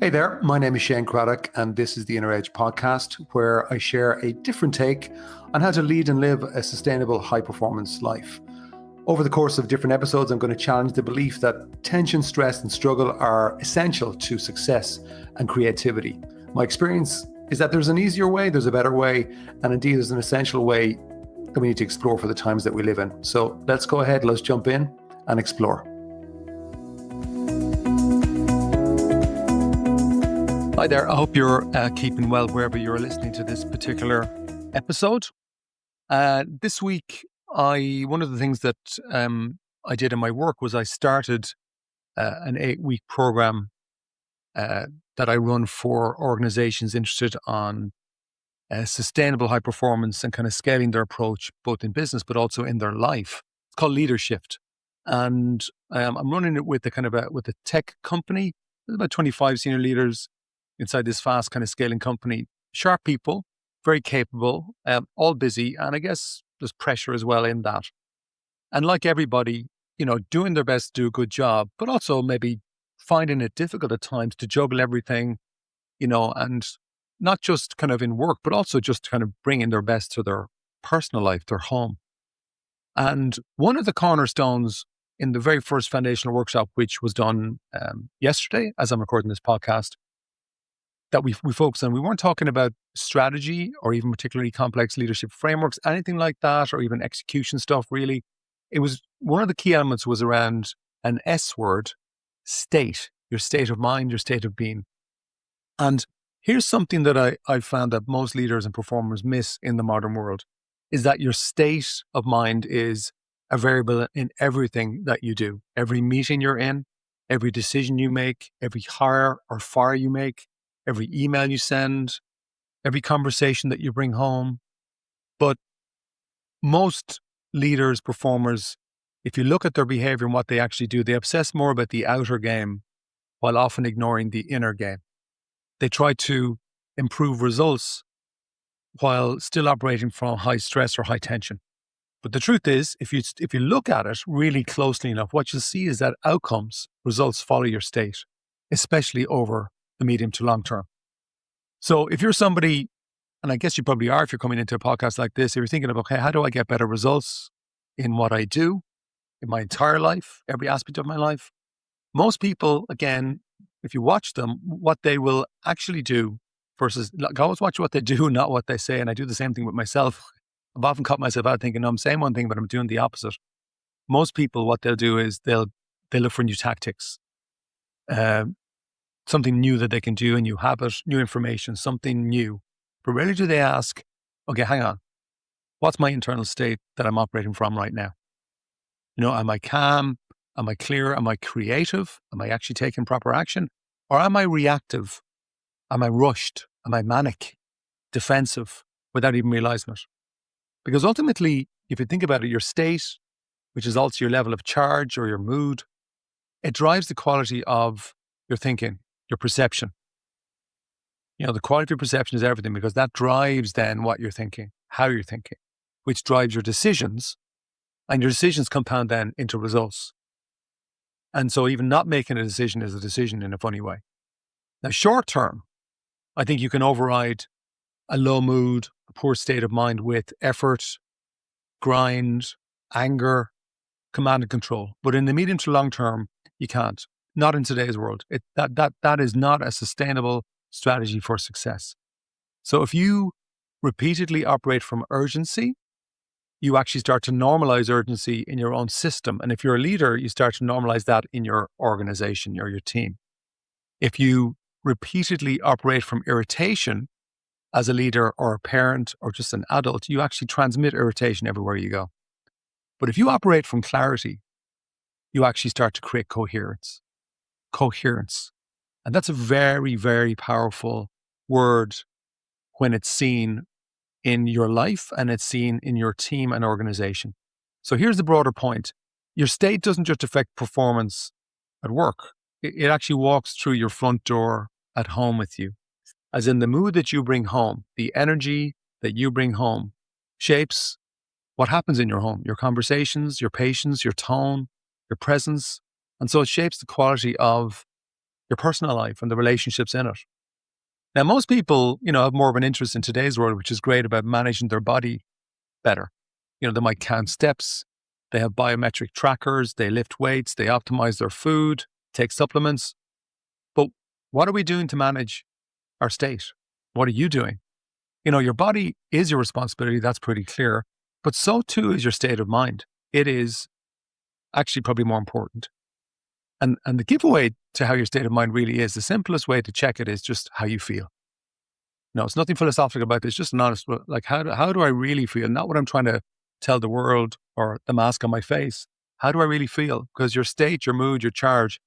Hey there, my name is Shane Craddock, and this is the Inner Edge podcast, where I share a different take on how to lead and live a sustainable high-performance life. Over the course of different episodes, I'm going to challenge the belief that tension, stress, and struggle are essential to success and creativity. My experience is that there's an easier way, there's a better way, and indeed there's an essential way that we need to explore for the times that we live in. So let's go ahead, let's jump in and explore. Hi there, I hope you're keeping well wherever you're listening to this particular episode. This week, one of the things that I did in my work was I started an 8-week program that I run for organizations interested on sustainable high performance and kind of scaling their approach, both in business, but also in their life. It's called Leadership. And I'm running it with with a tech company. There's about 25 senior leaders inside this fast kind of scaling company. Sharp people, very capable, all busy. And I guess there's pressure as well in that. And like everybody, doing their best to do a good job, but also maybe finding it difficult at times to juggle everything, and not just kind of in work, but also just kind of bringing their best to their personal life, their home. And one of the cornerstones in the very first foundational workshop, which was done yesterday, as I'm recording this podcast, that we focused on, we weren't talking about strategy or even particularly complex leadership frameworks, anything like that, or even execution stuff, really. It was, one of the key elements was around an S word, state, your state of mind, your state of being. And here's something that I found that most leaders and performers miss in the modern world, is that your state of mind is a variable in everything that you do. Every meeting you're in, every decision you make, every hire or fire you make, every email you send, every conversation that you bring home. But most leaders, performers, if you look at their behavior and what they actually do, they obsess more about the outer game while often ignoring the inner game. They try to improve results while still operating from high stress or high tension. But the truth is, if you look at it really closely enough, what you'll see is that outcomes, results follow your state, especially over the medium to long term. So if you're somebody, and I guess you probably are if you're coming into a podcast like this, if you're thinking of, okay, how do I get better results in what I do, in my entire life, every aspect of my life? Most people, again, if you watch them, what they will actually do versus, I always watch what they do, not what they say. And I do the same thing with myself. I've often caught myself out thinking, no, I'm saying one thing, but I'm doing the opposite. Most people, what they'll do is they look for new tactics, something new that they can do, a new habit, new information, something new. But rarely do they ask, okay, hang on, what's my internal state that I'm operating from right now? Am I calm? Am I clear? Am I creative? Am I actually taking proper action? Or am I reactive? Am I rushed? Am I manic, defensive, without even realizing it? Because ultimately, if you think about it, your state, which is also your level of charge or your mood, it drives the quality of your thinking, your perception. The quality of your perception is everything, because that drives then what you're thinking, how you're thinking, which drives your decisions, and your decisions compound then into results. And so even not making a decision is a decision in a funny way. Now, short term, I think you can override a low mood, a poor state of mind with effort, grind, anger, command and control. But in the medium to long term, you can't. Not in today's world. That is not a sustainable strategy for success. So if you repeatedly operate from urgency, you actually start to normalize urgency in your own system. And if you're a leader, you start to normalize that in your organization or your team. If you repeatedly operate from irritation as a leader or a parent or just an adult, you actually transmit irritation everywhere you go. But if you operate from clarity, you actually start to create coherence. And that's a very, very powerful word when it's seen in your life and it's seen in your team and organization. So here's the broader point. Your state doesn't just affect performance at work. It actually walks through your front door at home with you. As in, the mood that you bring home, the energy that you bring home shapes what happens in your home, your conversations, your patience, your tone, your presence. And so it shapes the quality of your personal life and the relationships in it. Now, most people, have more of an interest in today's world, which is great, about managing their body better. They might count steps, they have biometric trackers, they lift weights, they optimize their food, take supplements. But what are we doing to manage our state? What are you doing? Your body is your responsibility. That's pretty clear. But so too is your state of mind. It is actually probably more important. And the giveaway to how your state of mind really is, the simplest way to check it is just how you feel. No, it's nothing philosophical about this, just an honest, like, how do I really feel? Not what I'm trying to tell the world or the mask on my face. How do I really feel? Because your state, your mood, your charge,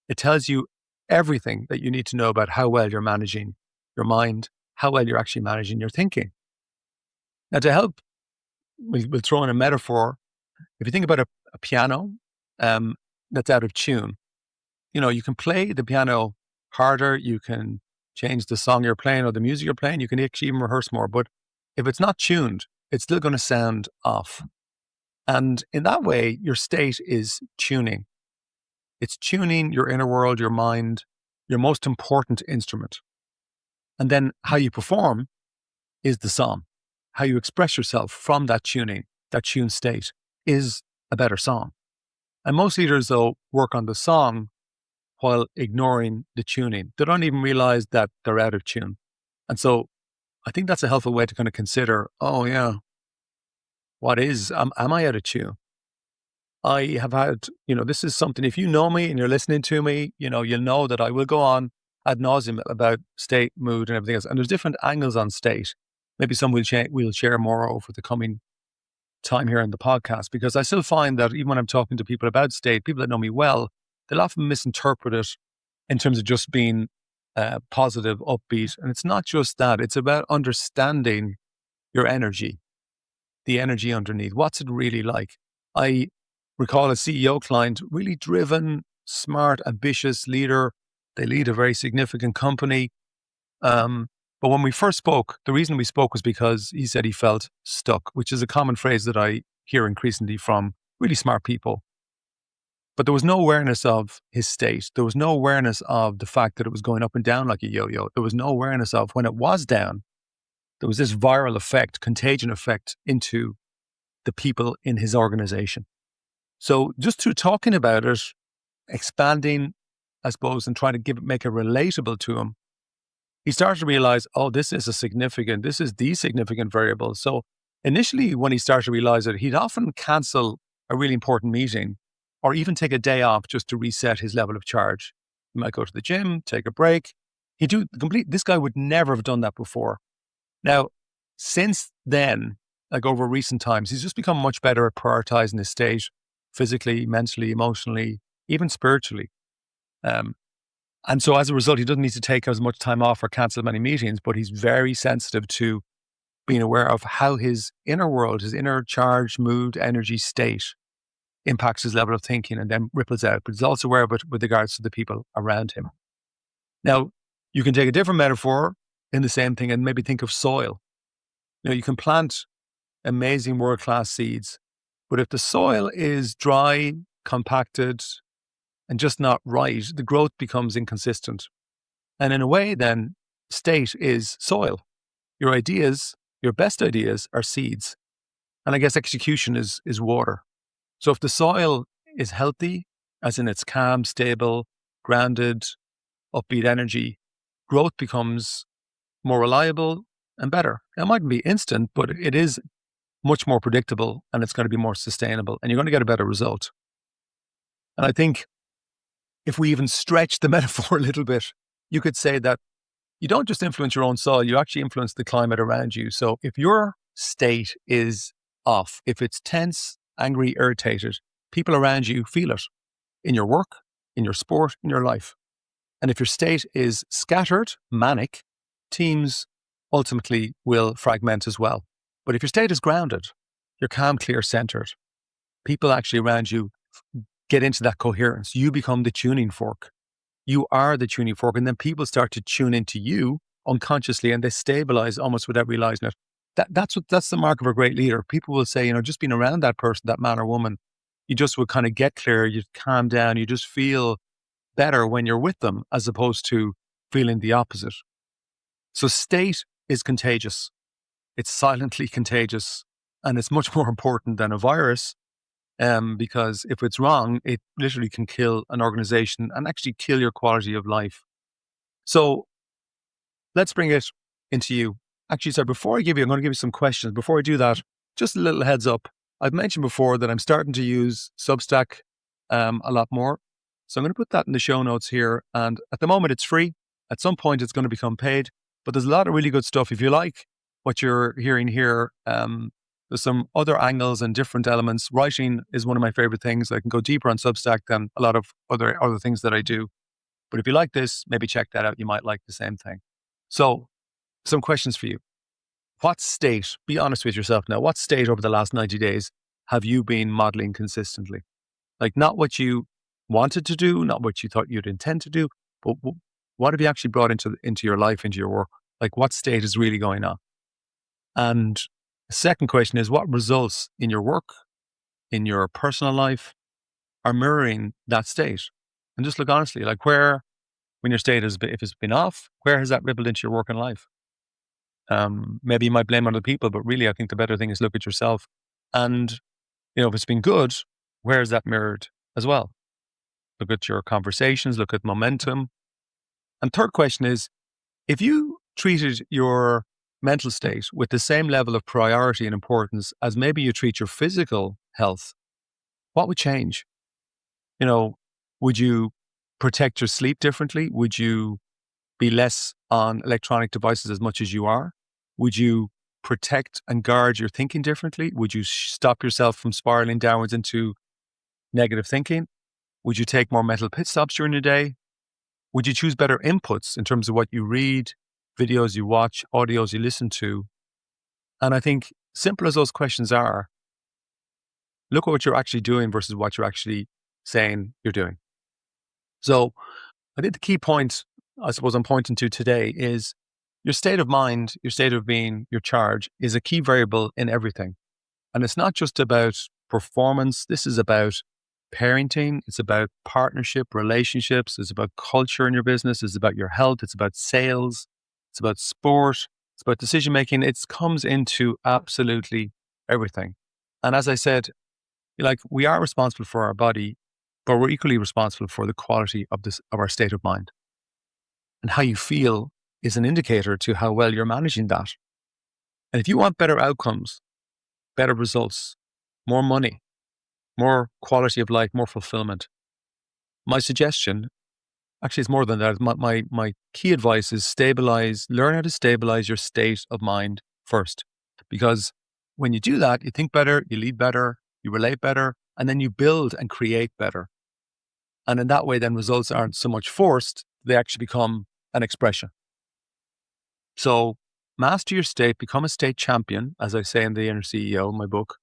it tells you everything that you need to know about how well you're managing your mind, how well you're actually managing your thinking. Now, to help, we'll throw in a metaphor. If you think about a piano that's out of tune, you can play the piano harder, you can change the song you're playing or the music you're playing, you can actually even rehearse more. But if it's not tuned, it's still going to sound off. And in that way, your state is tuning. It's tuning your inner world, your mind, your most important instrument. And then how you perform is the song. How you express yourself from that tuning, that tuned state, is a better song. And most leaders, though, work on the song while ignoring the tuning. They don't even realize that they're out of tune. And so I think that's a helpful way to kind of consider, am I out of tune? I have had, this is something, if you know me and you're listening to me, you'll know that I will go on ad nauseum about state, mood, and everything else. And there's different angles on state. Maybe some we'll share more over the coming time here in the podcast, because I still find that even when I'm talking to people about state, people that know me well, they'll often misinterpret it in terms of just being positive, upbeat. And it's not just that. It's about understanding your energy, the energy underneath. What's it really like? I recall a CEO client, really driven, smart, ambitious leader. They lead a very significant company. But when we first spoke, the reason we spoke was because he said he felt stuck, which is a common phrase that I hear increasingly from really smart people. But there was no awareness of his state. There was no awareness of the fact that it was going up and down like a yo-yo. There was no awareness of when it was down, there was this viral effect, contagion effect into the people in his organization. So just through talking about it, expanding, I suppose, and trying to make it relatable to him, he started to realize, this is the significant variable. So initially, when he started to realize it, he'd often cancel a really important meeting or even take a day off just to reset his level of charge. He might go to the gym, take a break. This guy would never have done that before. Now, since then, like over recent times, he's just become much better at prioritizing his state, physically, mentally, emotionally, even spiritually. And so as a result, he doesn't need to take as much time off or cancel many meetings, but he's very sensitive to being aware of how his inner world, his inner charge, mood, energy, state impacts his level of thinking and then ripples out. But he's also aware of it with regards to the people around him. Now, you can take a different metaphor in the same thing and maybe think of soil. You can plant amazing world-class seeds, but if the soil is dry, compacted, and just not right, the growth becomes inconsistent. And in a way, then, state is soil. Your ideas, your best ideas, are seeds. And I guess execution is water. So if the soil is healthy, as in it's calm, stable, grounded, upbeat energy, growth becomes more reliable and better. It mightn't be instant, but it is much more predictable, and it's going to be more sustainable, and you're going to get a better result. And I think if we even stretch the metaphor a little bit, you could say that you don't just influence your own soil, you actually influence the climate around you. So if your state is off, if it's tense, angry, irritated, people around you feel it in your work, in your sport, in your life. And if your state is scattered, manic, teams ultimately will fragment as well. But if your state is grounded, you're calm, clear, centered, people actually around you get into that coherence. You become the tuning fork. You are the tuning fork. And then people start to tune into you unconsciously, and they stabilize almost without realizing it. That's the mark of a great leader. People will say, just being around that person, that man or woman, you just would kind of get clear, you calm down, you just feel better when you're with them as opposed to feeling the opposite. So state is contagious. It's silently contagious, and it's much more important than a virus, because if it's wrong, it literally can kill an organization and actually kill your quality of life. So let's bring it into you. Actually, sorry, before I'm going to give you some questions. Before I do that, just a little heads up. I've mentioned before that I'm starting to use Substack a lot more. So I'm going to put that in the show notes here. And at the moment, it's free. At some point, it's going to become paid. But there's a lot of really good stuff. If you like what you're hearing here, there's some other angles and different elements. Writing is one of my favorite things. I can go deeper on Substack than a lot of other things that I do. But if you like this, maybe check that out. You might like the same thing. So some questions for you. What state, be honest with yourself now, what state over the last 90 days have you been modeling consistently? Like not what you wanted to do, not what you thought you'd intend to do, but what have you actually brought into your life, into your work? Like what state is really going on? And the second question is, what results in your work, in your personal life, are mirroring that state? And just look honestly, like where, when your state is, if it's been off, where has that rippled into your work and life? Maybe you might blame other people, but really I think the better thing is look at yourself. And, if it's been good, where is that mirrored as well? Look at your conversations, look at momentum. And third question is, if you treated your mental state with the same level of priority and importance as maybe you treat your physical health, what would change? Would you protect your sleep differently? Would you be less on electronic devices as much as you are? Would you protect and guard your thinking differently? Would you stop yourself from spiraling downwards into negative thinking? Would you take more mental pit stops during the day? Would you choose better inputs in terms of what you read, videos you watch, audios you listen to? And I think simple as those questions are, look at what you're actually doing versus what you're actually saying you're doing. So I think the key point I suppose I'm pointing to today is your state of mind, your state of being, your charge is a key variable in everything. And it's not just about performance. This is about parenting. It's about partnership, relationships. It's about culture in your business. It's about your health. It's about sales. It's about sport. It's about decision making. It comes into absolutely everything. And as I said, like we are responsible for our body, but we're equally responsible for the quality of our state of mind. And how you feel is an indicator to how well you're managing that. And if you want better outcomes, better results, more money, more quality of life, more fulfillment, my suggestion, actually it's more than that, my key advice is learn how to stabilize your state of mind first. Because when you do that, you think better, you lead better, you relate better, and then you build and create better. And in that way, then results aren't so much forced, they actually become an expression. So master your state, become a state champion, as I say in The Inner CEO, my book,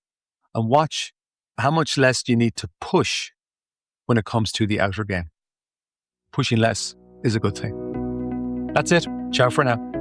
and watch how much less you need to push when it comes to the outer game. Pushing less is a good thing. That's it. Ciao for now.